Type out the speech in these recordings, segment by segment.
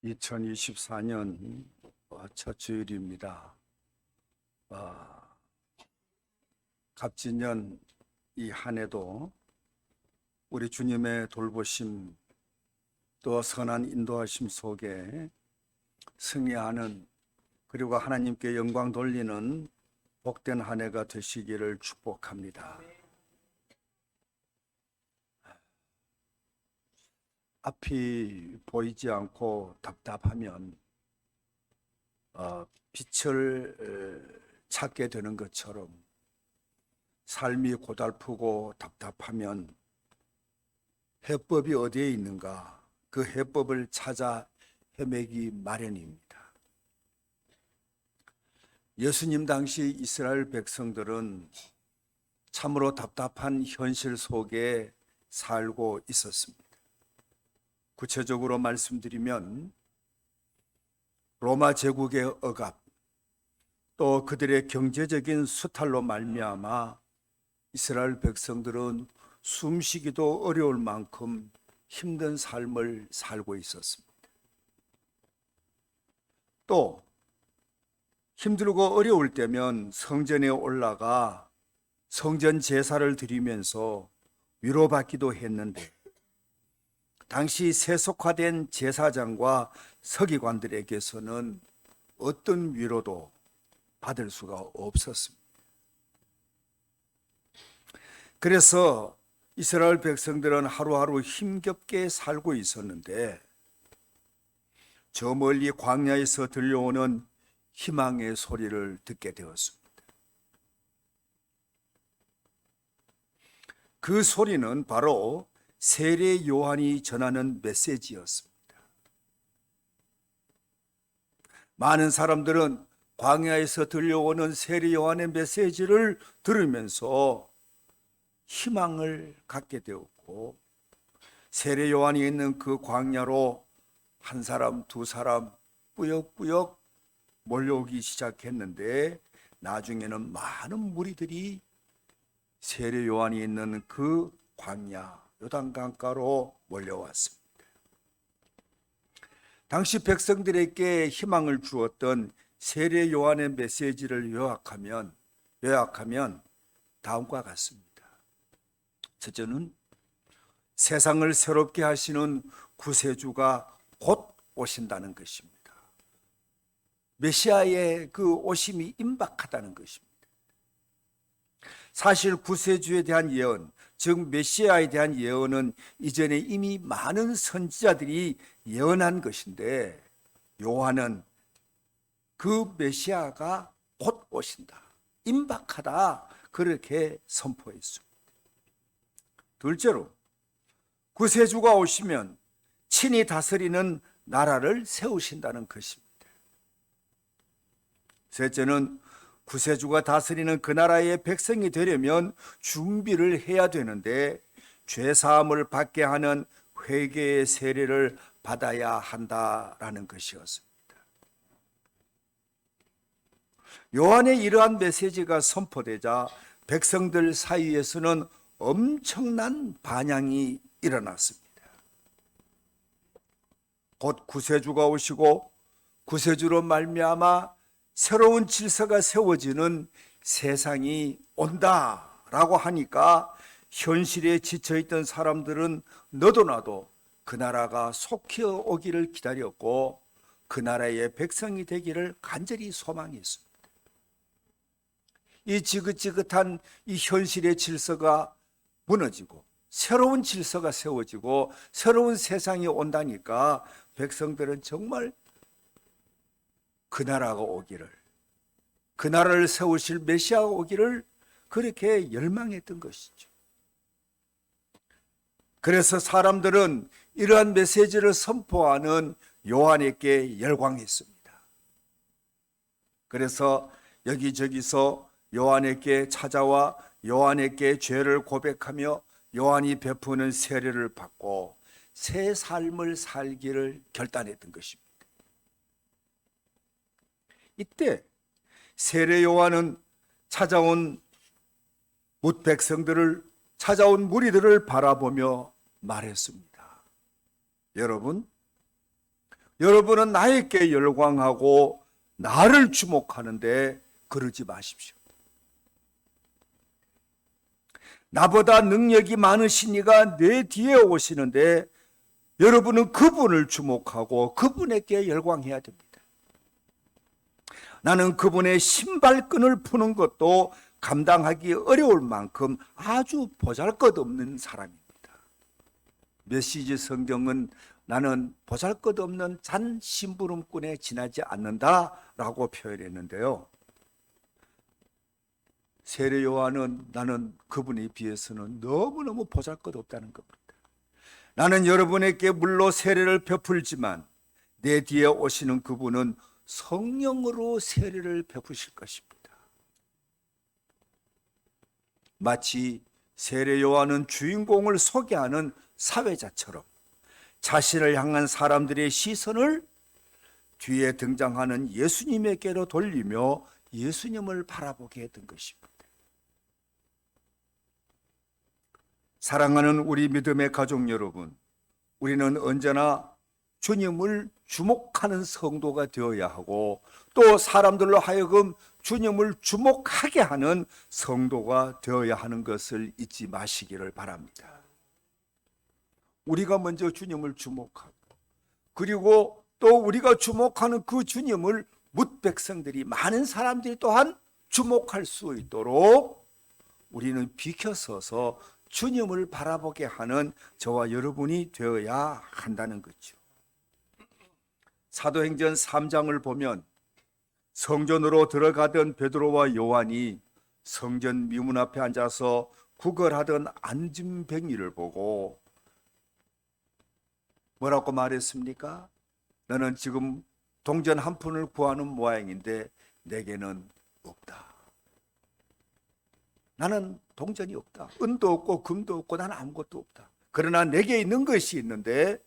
2024년 첫 주일입니다. 갑진년 이 한 해도 우리 주님의 돌보심 또 선한 인도하심 속에 승리하는, 그리고 하나님께 영광 돌리는 복된 한 해가 되시기를 축복합니다. 앞이 보이지 않고 답답하면 빛을 찾게 되는 것처럼, 삶이 고달프고 답답하면 해법이 어디에 있는가, 그 해법을 찾아 헤매기 마련입니다. 예수님 당시 이스라엘 백성들은 참으로 답답한 현실 속에 살고 있었습니다. 구체적으로 말씀드리면 로마 제국의 억압, 또 그들의 경제적인 수탈로 말미암아 이스라엘 백성들은 숨쉬기도 어려울 만큼 힘든 삶을 살고 있었습니다. 또 힘들고 어려울 때면 성전에 올라가 성전 제사를 드리면서 위로받기도 했는데, 당시 세속화된 제사장과 서기관들에게서는 어떤 위로도 받을 수가 없었습니다. 그래서 이스라엘 백성들은 하루하루 힘겹게 살고 있었는데, 저 멀리 광야에서 들려오는 희망의 소리를 듣게 되었습니다. 그 소리는 바로 세례 요한이 전하는 메시지였습니다. 많은 사람들은 광야에서 들려오는 세례 요한의 메시지를 들으면서 희망을 갖게 되었고, 세례 요한이 있는 그 광야로 한 사람, 두 사람 꾸역꾸역 몰려오기 시작했는데, 나중에는 많은 무리들이 세례 요한이 있는 그 광야 요단강가로 몰려왔습니다. 당시 백성들에게 희망을 주었던 세례 요한의 메시지를 요약하면 다음과 같습니다. 첫째는 세상을 새롭게 하시는 구세주가 곧 오신다는 것입니다. 메시아의 그 오심이 임박하다는 것입니다. 사실 구세주에 대한 예언, 즉 메시아에 대한 예언은 이전에 이미 많은 선지자들이 예언한 것인데, 요한은 그 메시아가 곧 오신다, 임박하다, 그렇게 선포했습니다. 둘째로, 구세주가 오시면 친히 다스리는 나라를 세우신다는 것입니다. 셋째는 구세주가 다스리는 그 나라의 백성이 되려면 준비를 해야 되는데, 죄사함을 받게 하는 회개의 세례를 받아야 한다라는 것이었습니다. 요한의 이러한 메시지가 선포되자 백성들 사이에서는 엄청난 반향이 일어났습니다. 곧 구세주가 오시고 구세주로 말미암아 새로운 질서가 세워지는 세상이 온다라고 하니까, 현실에 지쳐있던 사람들은 너도 나도 그 나라가 속히 오기를 기다렸고, 그 나라의 백성이 되기를 간절히 소망했습니다. 이 지긋지긋한 이 현실의 질서가 무너지고 새로운 질서가 세워지고 새로운 세상이 온다니까, 백성들은 정말 그 나라가 오기를, 그 나라를 세우실 메시아가 오기를 그렇게 열망했던 것이죠. 그래서 사람들은 이러한 메시지를 선포하는 요한에게 열광했습니다. 그래서 여기저기서 요한에게 찾아와 요한에게 죄를 고백하며 요한이 베푸는 세례를 받고 새 삶을 살기를 결단했던 것입니다. 이때 세례 요한은 찾아온 무리들을 바라보며 말했습니다. 여러분, 여러분은 나에게 열광하고 나를 주목하는데 그러지 마십시오. 나보다 능력이 많으신 이가 내 뒤에 오시는데 여러분은 그분을 주목하고 그분에게 열광해야 됩니다. 나는 그분의 신발끈을 푸는 것도 감당하기 어려울 만큼 아주 보잘것없는 사람입니다. 메시지 성경은 나는 보잘것없는 잔 심부름꾼에 지나지 않는다라고 표현했는데요. 세례 요한은 나는 그분에 비해서는 너무너무 보잘것없다는 겁니다. 나는 여러분에게 물로 세례를 베풀지만 내 뒤에 오시는 그분은 성령으로 세례를 베푸실 것입니다. 마치 세례 요한은 주인공을 소개하는 사회자처럼 자신을 향한 사람들의 시선을 뒤에 등장하는 예수님에게로 돌리며 예수님을 바라보게 된 것입니다. 사랑하는 우리 믿음의 가족 여러분, 우리는 언제나 주님을 주목하는 성도가 되어야 하고 또 사람들로 하여금 주님을 주목하게 하는 성도가 되어야 하는 것을 잊지 마시기를 바랍니다. 우리가 먼저 주님을 주목하고 그리고 또 우리가 주목하는 그 주님을 뭇 백성들이 많은 사람들이 또한 주목할 수 있도록 우리는 비켜서서 주님을 바라보게 하는 저와 여러분이 되어야 한다는 거죠. 사도행전 3장을 보면 성전으로 들어가던 베드로와 요한이 성전 미문 앞에 앉아서 구걸하던 안진뱅이를 보고 뭐라고 말했습니까? 너는 지금 동전 한 푼을 구하는 모양인데 내게는 없다. 나는 동전이 없다. 은도 없고 금도 없고 나는 아무것도 없다. 그러나 내게 있는 것이 있는데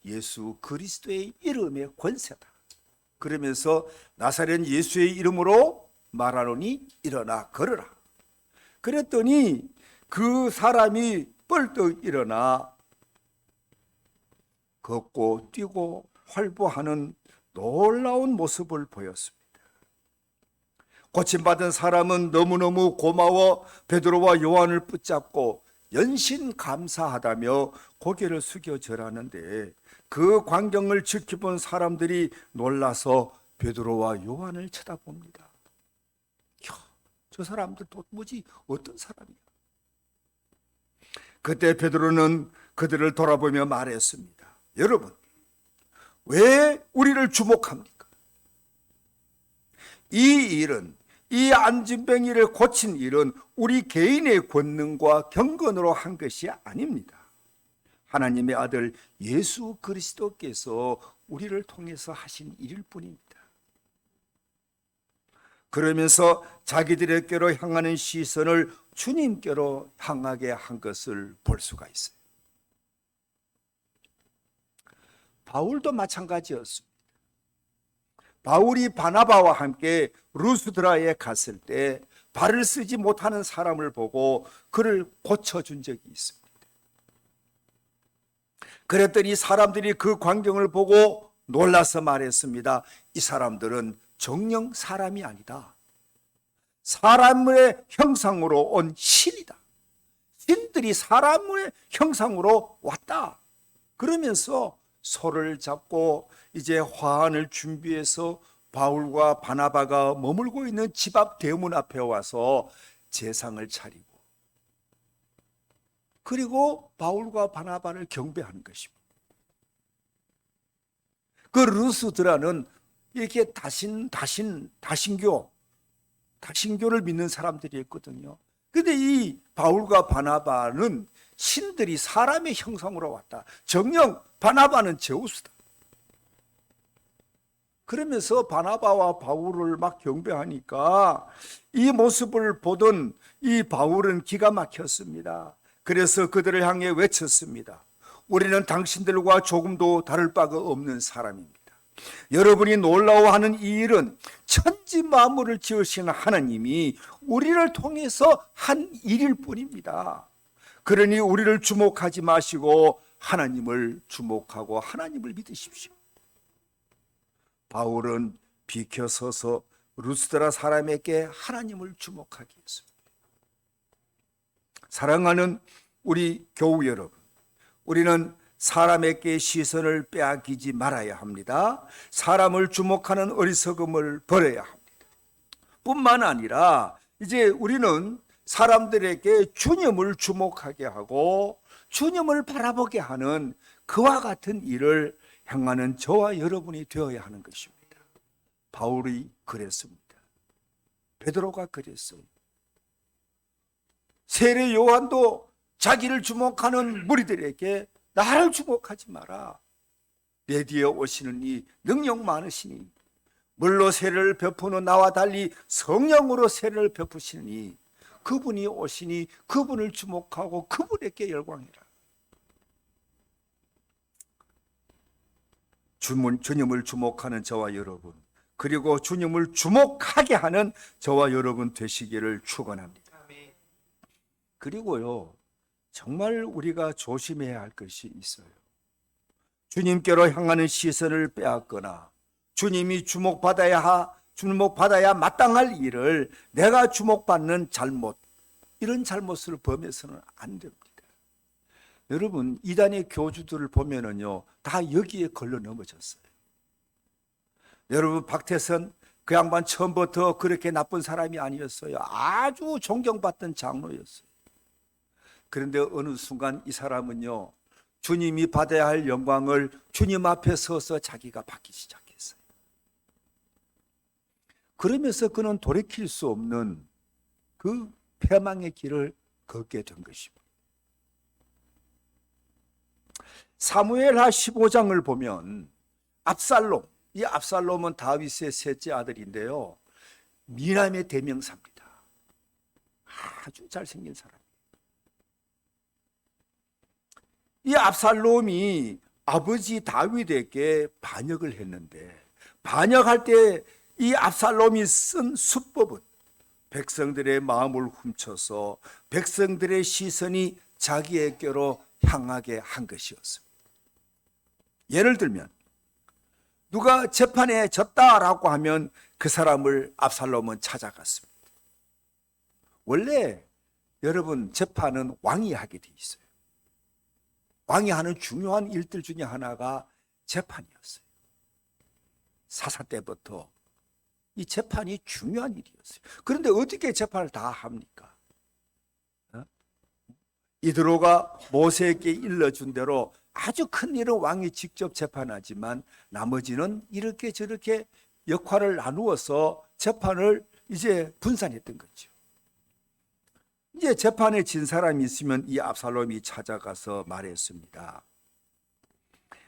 예수 그리스도의 이름의 권세다. 그러면서 나사렛 예수의 이름으로 말하노니 일어나 걸으라. 그랬더니 그 사람이 뻘떡 일어나 걷고 뛰고 활보하는 놀라운 모습을 보였습니다. 고침받은 사람은 너무너무 고마워 베드로와 요한을 붙잡고 연신 감사하다며 고개를 숙여 절하는데 그 광경을 지켜본 사람들이 놀라서 베드로와 요한을 쳐다봅니다. 야, 저 사람들 도무지 어떤 사람이야? 그때 베드로는 그들을 돌아보며 말했습니다. 여러분, 왜 우리를 주목합니까? 이 일은, 이 안진뱅이를 고친 일은 우리 개인의 권능과 경건으로 한 것이 아닙니다. 하나님의 아들 예수 그리스도께서 우리를 통해서 하신 일일 뿐입니다. 그러면서 자기들에게로 향하는 시선을 주님께로 향하게 한 것을 볼 수가 있어요. 바울도 마찬가지였습니다. 바울이 바나바와 함께 루스드라에 갔을 때 발을 쓰지 못하는 사람을 보고 그를 고쳐준 적이 있습니다. 그랬더니 사람들이 그 광경을 보고 놀라서 말했습니다. 이 사람들은 정녕 사람이 아니다. 사람의 형상으로 온 신이다. 신들이 사람의 형상으로 왔다. 그러면서 소를 잡고 이제 화환을 준비해서 바울과 바나바가 머물고 있는 집 앞 대문 앞에 와서 제상을 차리고 그리고 바울과 바나바를 경배하는 것입니다. 그 루스드라는 이렇게 다신교를 믿는 사람들이었거든요. 근데 이 바울과 바나바는 신들이 사람의 형상으로 왔다. 정녕 바나바는 제우스다. 그러면서 바나바와 바울을 막 경배하니까 이 모습을 보던 이 바울은 기가 막혔습니다. 그래서 그들을 향해 외쳤습니다. 우리는 당신들과 조금도 다를 바가 없는 사람입니다. 여러분이 놀라워하는 이 일은 천지 만물을 지으시는 하나님이 우리를 통해서 한 일일 뿐입니다. 그러니 우리를 주목하지 마시고 하나님을 주목하고 하나님을 믿으십시오. 바울은 비켜서서 루스드라 사람에게 하나님을 주목하게 했습니다. 사랑하는 우리 교우 여러분, 우리는 사람에게 시선을 빼앗기지 말아야 합니다. 사람을 주목하는 어리석음을 버려야 합니다. 뿐만 아니라 이제 우리는 사람들에게 주님을 주목하게 하고 주님을 바라보게 하는 그와 같은 일을 행하는 저와 여러분이 되어야 하는 것입니다. 바울이 그랬습니다. 베드로가 그랬어요. 세례 요한도 자기를 주목하는 무리들에게 나를 주목하지 마라. 내 뒤에 오시는 이 능력 많으시니 물로 세례를 베푸는 나와 달리 성령으로 세례를 베푸시니 그분이 오시니 그분을 주목하고 그분에게 열광해라. 주님을 주목하는 저와 여러분, 그리고 주님을 주목하게 하는 저와 여러분 되시기를 축원합니다. 그리고요, 정말 우리가 조심해야 할 것이 있어요. 주님께로 향하는 시선을 빼앗거나 주님이 주목받아야 마땅할 일을 내가 주목받는 잘못, 이런 잘못을 범해서는 안 됩니다. 여러분, 이단의 교주들을 보면은요, 다 여기에 걸려 넘어졌어요. 여러분, 박태선 그 양반 처음부터 그렇게 나쁜 사람이 아니었어요. 아주 존경받던 장로였어요. 그런데 어느 순간 이 사람은요, 주님이 받아야 할 영광을 주님 앞에 서서 자기가 받기 시작했어요. 그러면서 그는 돌이킬 수 없는 그 패망의 길을 걷게 된 것입니다. 사무엘하 15장을 보면 압살롬, 이 압살롬은 다윗의 셋째 아들인데요, 미남의 대명사입니다. 아주 잘생긴 사람. 이 압살롬이 아버지 다윗에게 반역을 했는데, 반역할 때 이 압살롬이 쓴 수법은 백성들의 마음을 훔쳐서 백성들의 시선이 자기에게로 향하게 한 것이었습니다. 예를 들면 누가 재판에 졌다라고 하면 그 사람을 압살롬은 찾아갔습니다. 원래 여러분, 재판은 왕이 하게 돼 있어요. 왕이 하는 중요한 일들 중에 하나가 재판이었어요. 사사 때부터 이 재판이 중요한 일이었어요. 그런데 어떻게 재판을 다 합니까? 이드로가 모세에게 일러준 대로 아주 큰 일은 왕이 직접 재판하지만 나머지는 이렇게 저렇게 역할을 나누어서 재판을 이제 분산했던 거죠. 이제 재판에 진 사람이 있으면 이 압살롬이 찾아가서 말했습니다.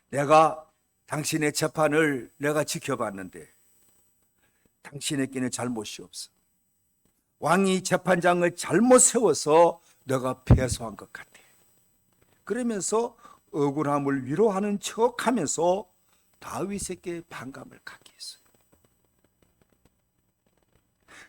내가 당신의 재판을 내가 지켜봤는데 당신에게는 잘못이 없어. 왕이 재판장을 잘못 세워서 내가 패소한 것 같아. 그러면서 억울함을 위로하는 척하면서 다윗에게 반감을 갖게 했어요.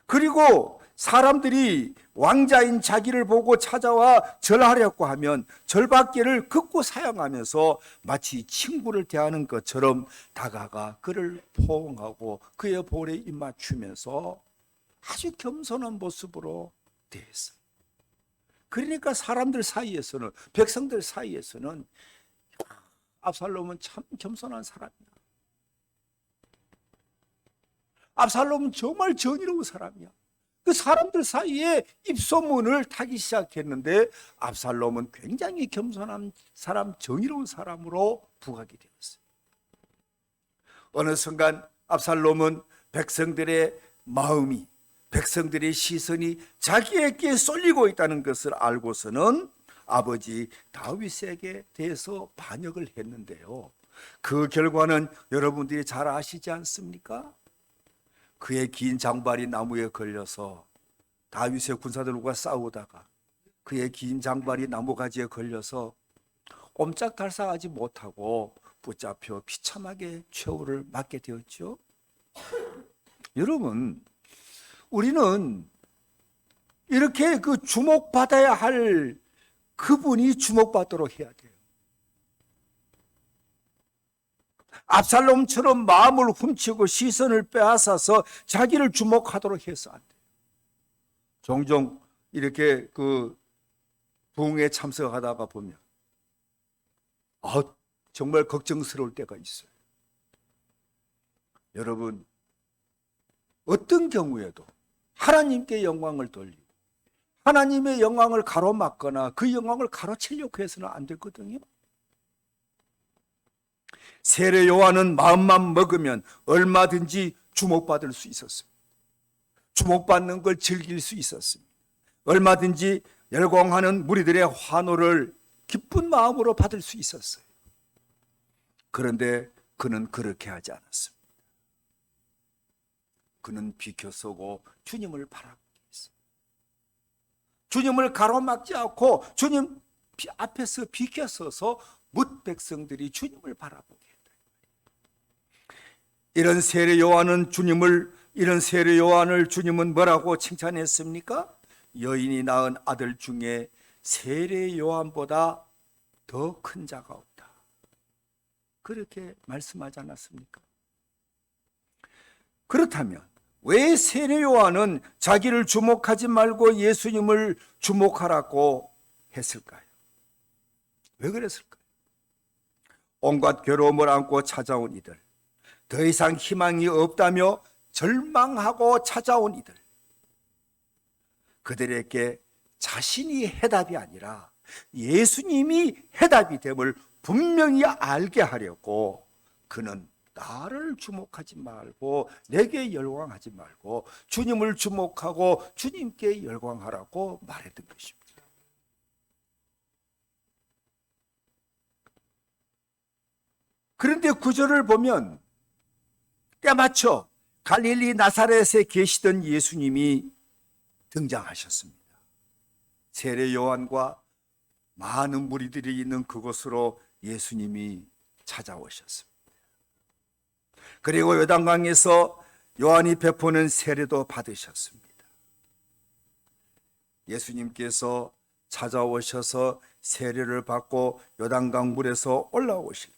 그리고 사람들이 왕자인 자기를 보고 찾아와 절하려고 하면 절받기를 극구 사용하면서 마치 친구를 대하는 것처럼 다가가 그를 포옹하고 그의 볼에 입맞추면서 아주 겸손한 모습으로 대했어요. 그러니까 사람들 사이에서는, 백성들 사이에서는 압살롬은 참 겸손한 사람이야. 압살롬은 정말 정의로운 사람이야. 그 사람들 사이에 입소문을 타기 시작했는데 압살롬은 굉장히 겸손한 사람, 정의로운 사람으로 부각이 되었어요. 어느 순간 압살롬은 백성들의 마음이, 백성들의 시선이 자기에게 쏠리고 있다는 것을 알고서는 아버지 다윗에게 대해서 반역을 했는데요, 그 결과는 여러분들이 잘 아시지 않습니까? 그의 긴 장발이 나무에 걸려서 다윗의 군사들과 싸우다가 그의 긴 장발이 나무가지에 걸려서 옴짝달싹하지 못하고 붙잡혀 비참하게 최후를 맞게 되었죠. 여러분, 우리는 이렇게 그 주목받아야 할 그분이 주목받도록 해야 돼요. 압살롬처럼 마음을 훔치고 시선을 빼앗아서 자기를 주목하도록 해서 안 돼요. 종종 이렇게 그 부흥회 참석하다가 보면 정말 걱정스러울 때가 있어요. 여러분, 어떤 경우에도 하나님께 영광을 돌리고 하나님의 영광을 가로막거나 그 영광을 가로채려고 해서는 안 되거든요. 세례 요한은 마음만 먹으면 얼마든지 주목받을 수 있었습니다. 주목받는 걸 즐길 수 있었습니다. 얼마든지 열광하는 무리들의 환호를 기쁜 마음으로 받을 수 있었어요. 그런데 그는 그렇게 하지 않았습니다. 그는 비켜서고 주님을 바라보고 있어요. 주님을 가로막지 않고 주님 앞에서 비켜서서 뭇 백성들이 주님을 바라보게 했다. 이런 세례 요한을 주님은 뭐라고 칭찬했습니까? 여인이 낳은 아들 중에 세례 요한보다 더 큰 자가 없다. 그렇게 말씀하지 않았습니까? 그렇다면 왜 세례 요한은 자기를 주목하지 말고 예수님을 주목하라고 했을까요? 왜 그랬을까요? 온갖 괴로움을 안고 찾아온 이들, 더 이상 희망이 없다며 절망하고 찾아온 이들, 그들에게 자신이 해답이 아니라 예수님이 해답이 됨을 분명히 알게 하려고 그는 나를 주목하지 말고 내게 열광하지 말고 주님을 주목하고 주님께 열광하라고 말했던 것입니다. 그런데 구절을 보면 때맞춰 갈릴리 나사렛에 계시던 예수님이 등장하셨습니다. 세례 요한과 많은 무리들이 있는 그곳으로 예수님이 찾아오셨습니다. 그리고 요단강에서 요한이 베푸는 세례도 받으셨습니다. 예수님께서 찾아오셔서 세례를 받고 요단강 물에서 올라오실 때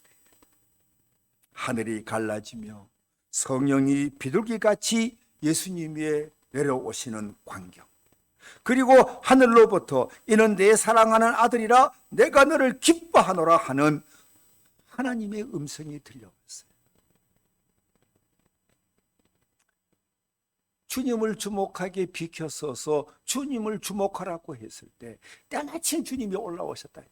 하늘이 갈라지며 성령이 비둘기같이 예수님 위에 내려오시는 광경, 그리고 하늘로부터 이는 내 사랑하는 아들이라 내가 너를 기뻐하노라 하는 하나님의 음성이 들려왔어요. 주님을 주목하게 비켜서서 주님을 주목하라고 했을 때 때마침 주님이 올라오셨다.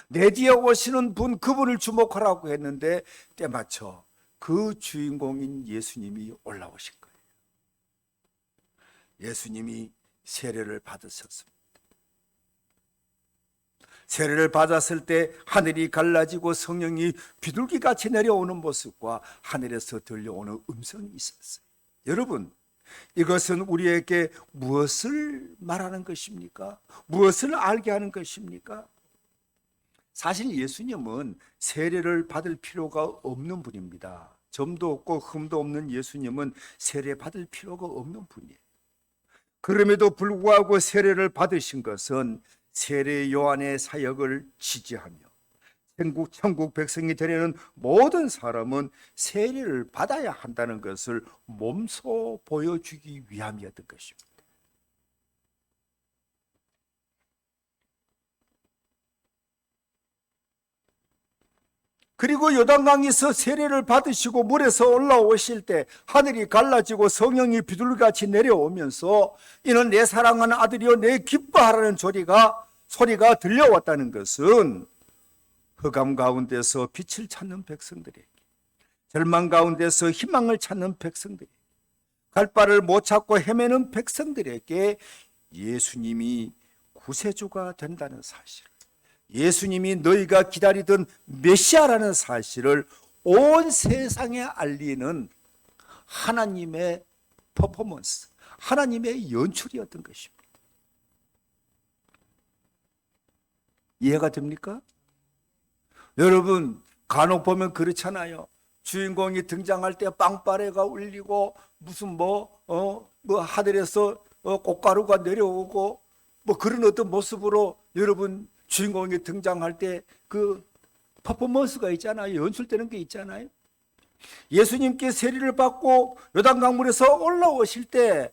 내 뒤에 오시는 분, 그분을 주목하라고 했는데 때맞춰 그 주인공인 예수님이 올라오신 거예요. 예수님이 세례를 받으셨습니다. 세례를 받았을 때 하늘이 갈라지고 성령이 비둘기같이 내려오는 모습과 하늘에서 들려오는 음성이 있었어요. 여러분, 이것은 우리에게 무엇을 말하는 것입니까? 무엇을 알게 하는 것입니까? 사실 예수님은 세례를 받을 필요가 없는 분입니다. 점도 없고 흠도 없는 예수님은 세례 받을 필요가 없는 분이에요. 그럼에도 불구하고 세례를 받으신 것은 세례 요한의 사역을 지지하며 천국 백성이 되려는 모든 사람은 세례를 받아야 한다는 것을 몸소 보여주기 위함이었던 것입니다. 그리고 요단강에서 세례를 받으시고 물에서 올라오실 때 하늘이 갈라지고 성령이 비둘기같이 내려오면서 이는 내 사랑하는 아들이요 내 기뻐하라는 소리가 들려왔다는 것은 흑암 가운데서 빛을 찾는 백성들에게, 절망 가운데서 희망을 찾는 백성들에게, 갈 바를 못 찾고 헤매는 백성들에게 예수님이 구세주가 된다는 사실, 예수님이 너희가 기다리던 메시아라는 사실을 온 세상에 알리는 하나님의 퍼포먼스, 하나님의 연출이었던 것입니다. 이해가 됩니까? 여러분, 간혹 보면 그렇잖아요. 주인공이 등장할 때 빵빠레가 울리고 무슨 하늘에서 꽃가루가 내려오고 그런 어떤 모습으로 여러분 주인공이 등장할 때 그 퍼포먼스가 있잖아요. 연출되는 게 있잖아요. 예수님께 세례를 받고 요단강물에서 올라오실 때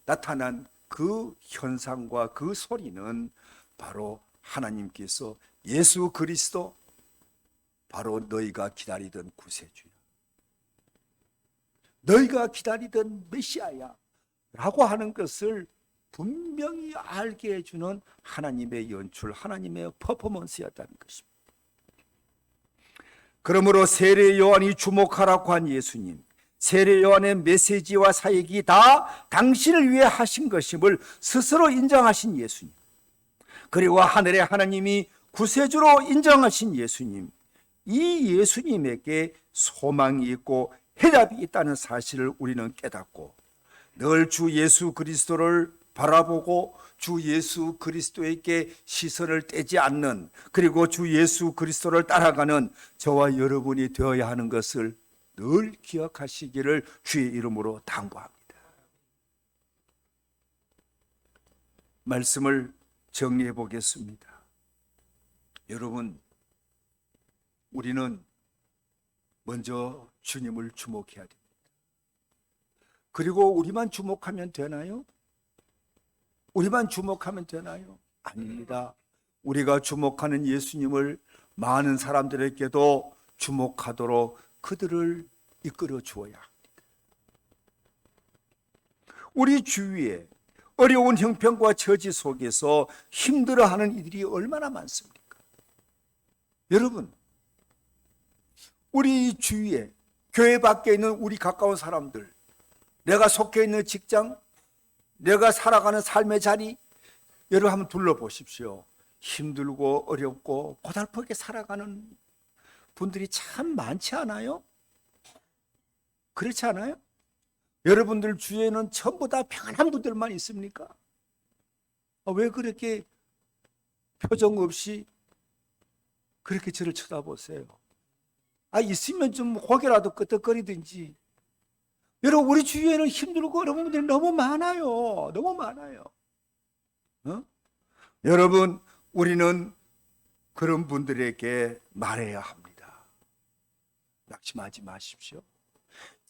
나타난 그 현상과 그 소리는 바로 하나님께서 예수 그리스도, 바로 너희가 기다리던 구세주야, 너희가 기다리던 메시아야 라고 하는 것을 분명히 알게 해주는 하나님의 연출, 하나님의 퍼포먼스였다는 것입니다. 그러므로 세례 요한이 주목하라고 한 예수님, 세례 요한의 메시지와 사역이 다 당신을 위해 하신 것임을 스스로 인정하신 예수님, 그리고 하늘의 하나님이 구세주로 인정하신 예수님, 이 예수님에게 소망이 있고 해답이 있다는 사실을 우리는 깨닫고 늘 주 예수 그리스도를 바라보고 주 예수 그리스도에게 시선을 떼지 않는, 그리고 주 예수 그리스도를 따라가는 저와 여러분이 되어야 하는 것을 늘 기억하시기를 주의 이름으로 당부합니다. 말씀을 정리해 보겠습니다. 여러분, 우리는 먼저 주님을 주목해야 됩니다. 그리고 우리만 주목하면 되나요? 우리만 주목하면 되나요? 아닙니다. 우리가 주목하는 예수님을 많은 사람들에게도 주목하도록 그들을 이끌어 주어야 합니다. 우리 주위에 어려운 형편과 처지 속에서 힘들어하는 이들이 얼마나 많습니까? 여러분, 우리 주위에 교회 밖에 있는 우리 가까운 사람들, 내가 속해 있는 직장, 내가 살아가는 삶의 자리, 여러분 한번 둘러보십시오. 힘들고 어렵고 고달프게 살아가는 분들이 참 많지 않아요? 그렇지 않아요? 여러분들 주위에는 전부 다 평안한 분들만 있습니까? 왜 그렇게 표정 없이 그렇게 저를 쳐다보세요? 있으면 좀 고개라도 끄덕거리든지. 여러분, 우리 주위에는 힘들고 어려운 분들이 너무 많아요. 너무 많아요. 여러분, 우리는 그런 분들에게 말해야 합니다. 낙심하지 마십시오.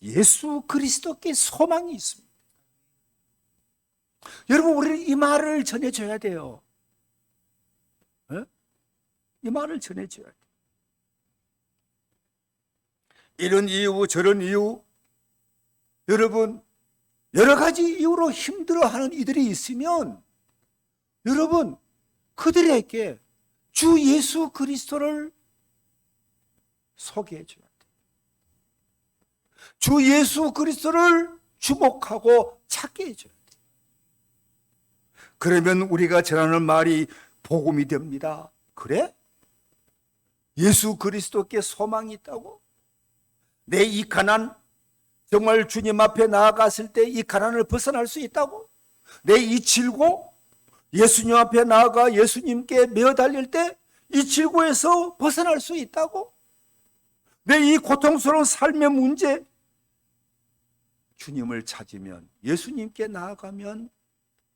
예수 그리스도께 소망이 있습니다. 여러분, 우리는 이 말을 전해줘야 돼요. 이 말을 전해줘야 돼요. 이런 이유 저런 이유, 여러분 여러 가지 이유로 힘들어하는 이들이 있으면 여러분 그들에게 주 예수 그리스도를 소개해 줘야 돼요. 주 예수 그리스도를 주목하고 찾게 해줘야 돼요. 그러면 우리가 전하는 말이 복음이 됩니다. 그래? 예수 그리스도께 소망이 있다고? 내 이 가난, 정말 주님 앞에 나아갔을 때 이 가난을 벗어날 수 있다고? 내 이 질고, 예수님 앞에 나아가 예수님께 매어 달릴 때 이 질고에서 벗어날 수 있다고? 내 이 고통스러운 삶의 문제, 주님을 찾으면, 예수님께 나아가면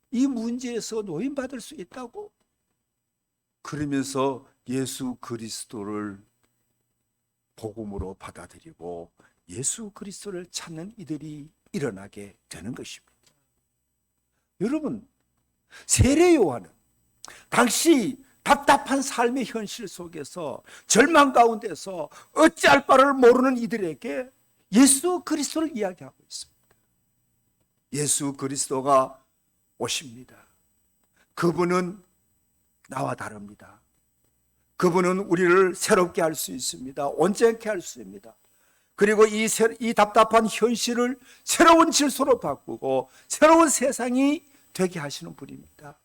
이 문제에서 노인받을 수 있다고? 그러면서 예수 그리스도를 복음으로 받아들이고 예수 그리스도를 찾는 이들이 일어나게 되는 것입니다. 여러분, 세례 요한은 당시 답답한 삶의 현실 속에서 절망 가운데서 어찌할 바를 모르는 이들에게 예수 그리스도를 이야기하고 있습니다. 예수 그리스도가 오십니다. 그분은 나와 다릅니다. 그분은 우리를 새롭게 할 수 있습니다. 온전케 할 수 있습니다. 그리고 이 답답한 현실을 새로운 질서로 바꾸고 새로운 세상이 되게 하시는 분입니다.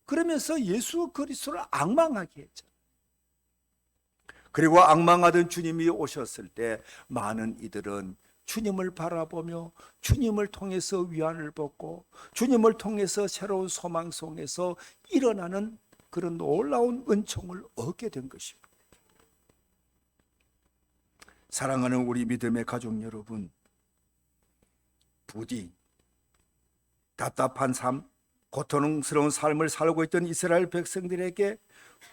그러면서 예수 그리스도를 앙망하게 했잖아요. 그리고 앙망하던 주님이 오셨을 때 많은 이들은 주님을 바라보며 주님을 통해서 위안을 받고 주님을 통해서 새로운 소망 속에서 일어나는 그런 놀라운 은총을 얻게 된 것입니다. 사랑하는 우리 믿음의 가족 여러분, 부디 답답한 삶, 고통스러운 삶을 살고 있던 이스라엘 백성들에게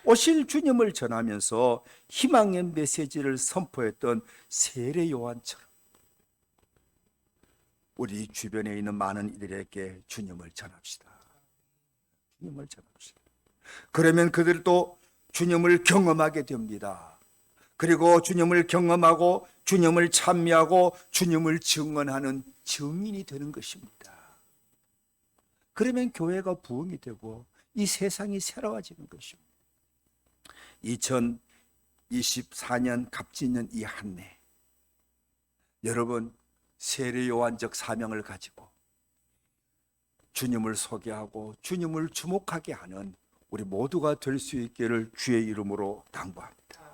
오실 주님을 전하면서 희망의 메시지를 선포했던 세례 요한처럼 우리 주변에 있는 많은 이들에게 주님을 전합시다. 주님을 전합시다. 그러면 그들도 주님을 경험하게 됩니다. 그리고 주님을 경험하고 주님을 찬미하고 주님을 증언하는 증인이 되는 것입니다. 그러면 교회가 부흥이 되고 이 세상이 새로워지는 것입니다. 2024년 갑진년 이 한 해, 여러분 세례 요한적 사명을 가지고 주님을 소개하고 주님을 주목하게 하는 우리 모두가 될 수 있기를 주의 이름으로 당부합니다.